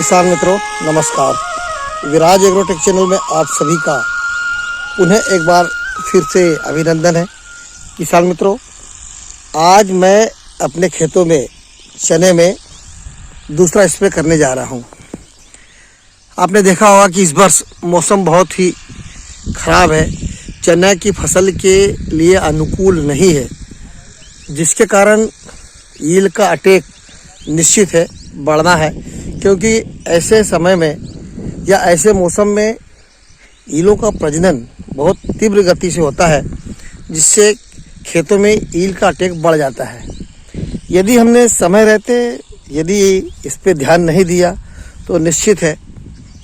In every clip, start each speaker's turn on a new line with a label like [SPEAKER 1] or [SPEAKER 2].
[SPEAKER 1] किसान मित्रों नमस्कार। विराज एग्रोटेक चैनल में आप सभी का पुनः एक बार फिर से अभिनंदन है। किसान मित्रों, आज मैं अपने खेतों में चने में दूसरा स्प्रे करने जा रहा हूं। आपने देखा होगा कि इस वर्ष मौसम बहुत ही खराब है, चना की फसल के लिए अनुकूल नहीं है, जिसके कारण ईल का अटैक निश्चित है बढ़ना है। क्योंकि ऐसे समय में या ऐसे मौसम में ईलों का प्रजनन बहुत तीव्र गति से होता है, जिससे खेतों में ईल का अटैक बढ़ जाता है। यदि हमने समय रहते यदि इस पे ध्यान नहीं दिया तो निश्चित है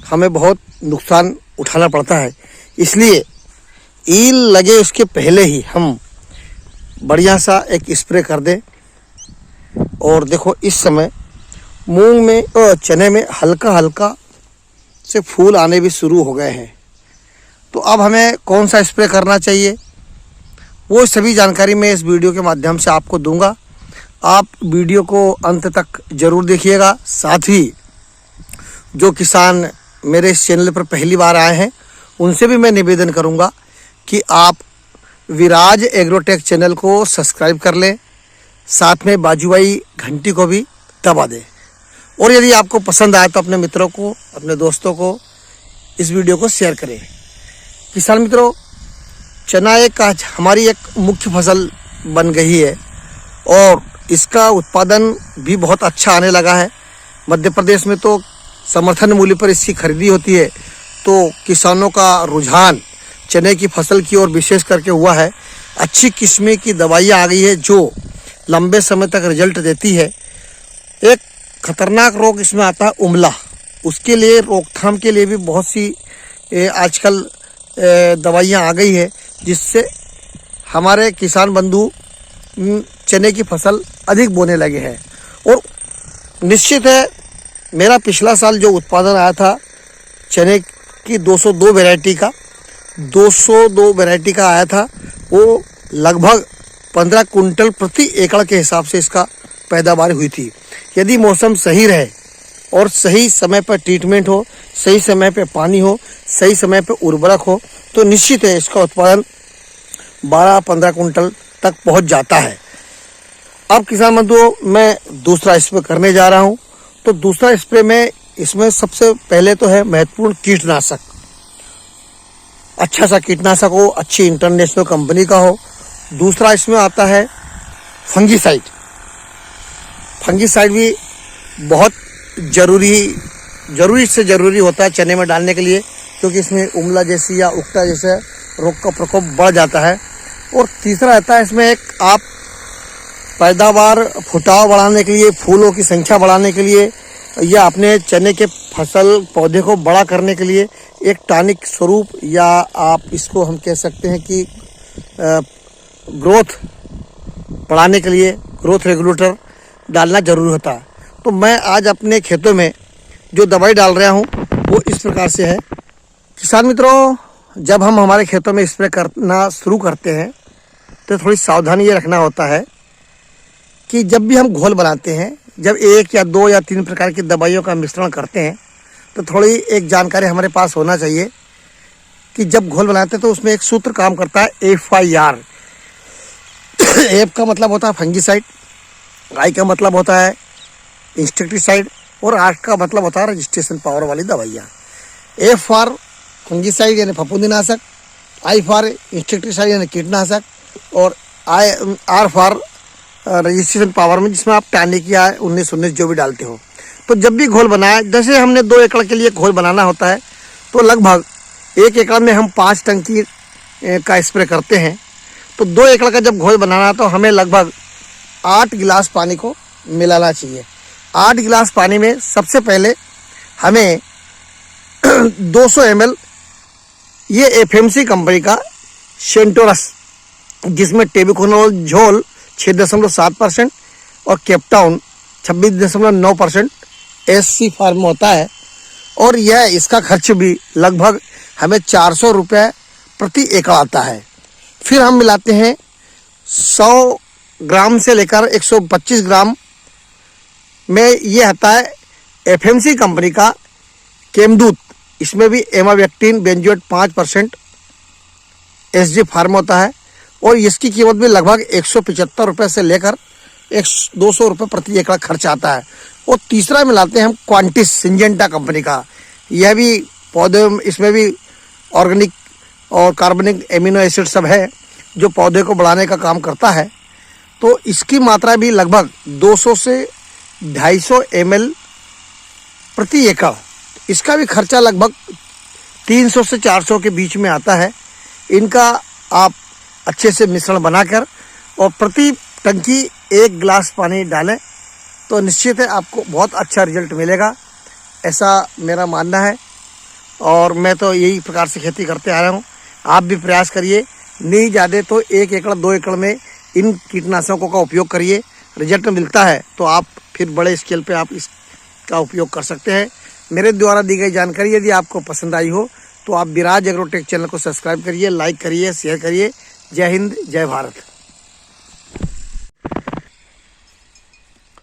[SPEAKER 1] हमें बहुत नुकसान उठाना पड़ता है। इसलिए ईल लगे उसके पहले ही हम बढ़िया सा एक स्प्रे कर दें। और देखो, इस समय मूंग में और चने में हल्का हल्का से फूल आने भी शुरू हो गए हैं। तो अब हमें कौन सा स्प्रे करना चाहिए, वो सभी जानकारी मैं इस वीडियो के माध्यम से आपको दूंगा। आप वीडियो को अंत तक जरूर देखिएगा। साथ ही जो किसान मेरे इस चैनल पर पहली बार आए हैं, उनसे भी मैं निवेदन करूंगा कि आप विराज एग्रोटेक चैनल को सब्सक्राइब कर लें, साथ में बाजूवाई घंटी को भी दबा दें। और यदि आपको पसंद आए तो अपने मित्रों को, अपने दोस्तों को इस वीडियो को शेयर करें। किसान मित्रों, चना एक आज हमारी एक मुख्य फसल बन गई है और इसका उत्पादन भी बहुत अच्छा आने लगा है। मध्य प्रदेश में तो समर्थन मूल्य पर इसकी खरीदी होती है, तो किसानों का रुझान चने की फसल की ओर विशेष करके हुआ है। अच्छी किस्में की दवाइयाँ आ गई है जो लंबे समय तक रिजल्ट देती है। एक खतरनाक रोग इसमें आता है उमला, उसके लिए रोकथाम के लिए भी बहुत सी आजकल दवाइयाँ आ गई है, जिससे हमारे किसान बंधु चने की फसल अधिक बोने लगे हैं। और निश्चित है मेरा पिछला साल जो उत्पादन आया था चने की 202 वैरायटी का आया था, वो लगभग 15 कुंटल प्रति एकड़ के हिसाब से इसका पैदावार हुई थी। यदि मौसम सही रहे और सही समय पर ट्रीटमेंट हो, सही समय पे पानी हो, सही समय पे उर्वरक हो, तो निश्चित है इसका उत्पादन 12-15 कुंटल तक पहुंच जाता है। अब किसान बंधुओं, मैं दूसरा स्प्रे करने जा रहा हूं। तो दूसरा स्प्रे में इसमें सबसे पहले तो है महत्वपूर्ण कीटनाशक। अच्छा सा कीटनाशक हो, अच्छी इंटरनेशनल कंपनी का हो। दूसरा इसमें आता है फंगीसाइड। फंगीसाइड भी बहुत ज़रूरी से ज़रूरी होता है चने में डालने के लिए, क्योंकि इसमें उमला जैसी या उक्टा जैसे रोग का प्रकोप बढ़ जाता है। और तीसरा रहता है इसमें एक आप पैदावार, फुटाव बढ़ाने के लिए, फूलों की संख्या बढ़ाने के लिए या अपने चने के फसल पौधे को बड़ा करने के लिए एक टॉनिक स्वरूप, या आप इसको हम कह सकते हैं कि ग्रोथ बढ़ाने के लिए ग्रोथ रेगुलेटर डालना जरूरी होता है। तो मैं आज अपने खेतों में जो दवाई डाल रहा हूँ वो इस प्रकार से है। किसान मित्रों, जब हम हमारे खेतों में स्प्रे करना शुरू करते हैं तो थोड़ी सावधानी ये रखना होता है कि जब भी हम घोल बनाते हैं, जब 1 या 2 या 3 प्रकार की दवाइयों का मिश्रण करते हैं, तो थोड़ी एक जानकारी हमारे पास होना चाहिए कि जब घोल बनाते हैं तो उसमें एक सूत्र काम करता है FIR। एफ का मतलब होता है फंगीसाइड, आई का मतलब होता है इंसेक्टिसाइड और आर का मतलब होता है रजिस्ट्रेशन पावर वाली दवाइयाँ। एफ फॉर फंगीसाइड यानी फफूंदीनाशक, आई फॉर इंसेक्टिसाइड यानी कीटनाशक, और आर फॉर रजिस्ट्रेशन पावर में जिसमें आप टॉनिक या 19-19 जो भी डालते हो। तो जब भी घोल बनाए, जैसे हमने 2 एकड़ के लिए घोल बनाना होता है, तो लगभग 1 एकड़ में हम 5 टंकी का स्प्रे करते हैं। तो 2 एकड़ का जब घोल बनाना तो हमें लगभग 8 गिलास पानी को मिलाना चाहिए। 8 गिलास पानी में सबसे पहले हमें 200 ml ये FMC कंपनी का सेंटोरस, जिसमें टेबुकोनोजोल 6.7% और कैप्टाउन 26.9% SC फार्म होता है। और यह इसका खर्च भी लगभग हमें 400 रुपये प्रति एकड़ आता है। फिर हम मिलाते हैं 100 ग्राम से लेकर 125 ग्राम में ये आता है एफएमसी कंपनी का केमदूत, इसमें भी एमावेक्टिन बेंजोएट 5% एसजी फार्म होता है और इसकी कीमत भी लगभग 175 रुपये से लेकर 200 रुपये प्रति एकड़ खर्च आता है। और तीसरा मिलाते हैं हम क्वांटिस सिंजेंटा कंपनी का। यह भी पौधे, इसमें भी ऑर्गेनिक और कार्बनिक एमिनो एसिड सब है जो पौधे को बढ़ाने का काम करता है। तो इसकी मात्रा भी लगभग 200 से 250 ml प्रति एकड़। इसका भी खर्चा लगभग 300 से 400 के बीच में आता है। इनका आप अच्छे से मिश्रण बनाकर और प्रति टंकी 1 गिलास पानी डालें तो निश्चित है आपको बहुत अच्छा रिजल्ट मिलेगा, ऐसा मेरा मानना है। और मैं तो यही प्रकार से खेती करते आ रहा हूँ। आप भी प्रयास करिए, नहीं ज़्यादा तो 1 एकड़ 2 एकड़ में इन कीटनाशकों का उपयोग करिए। रिजल्ट मिलता है तो आप फिर बड़े स्केल पे आप इसका उपयोग कर सकते हैं। मेरे द्वारा दी गई जानकारी यदि आपको पसंद आई हो तो आप विराज एग्रोटेक चैनल को सब्सक्राइब करिए, लाइक करिए, शेयर करिए। जय हिंद, जय भारत।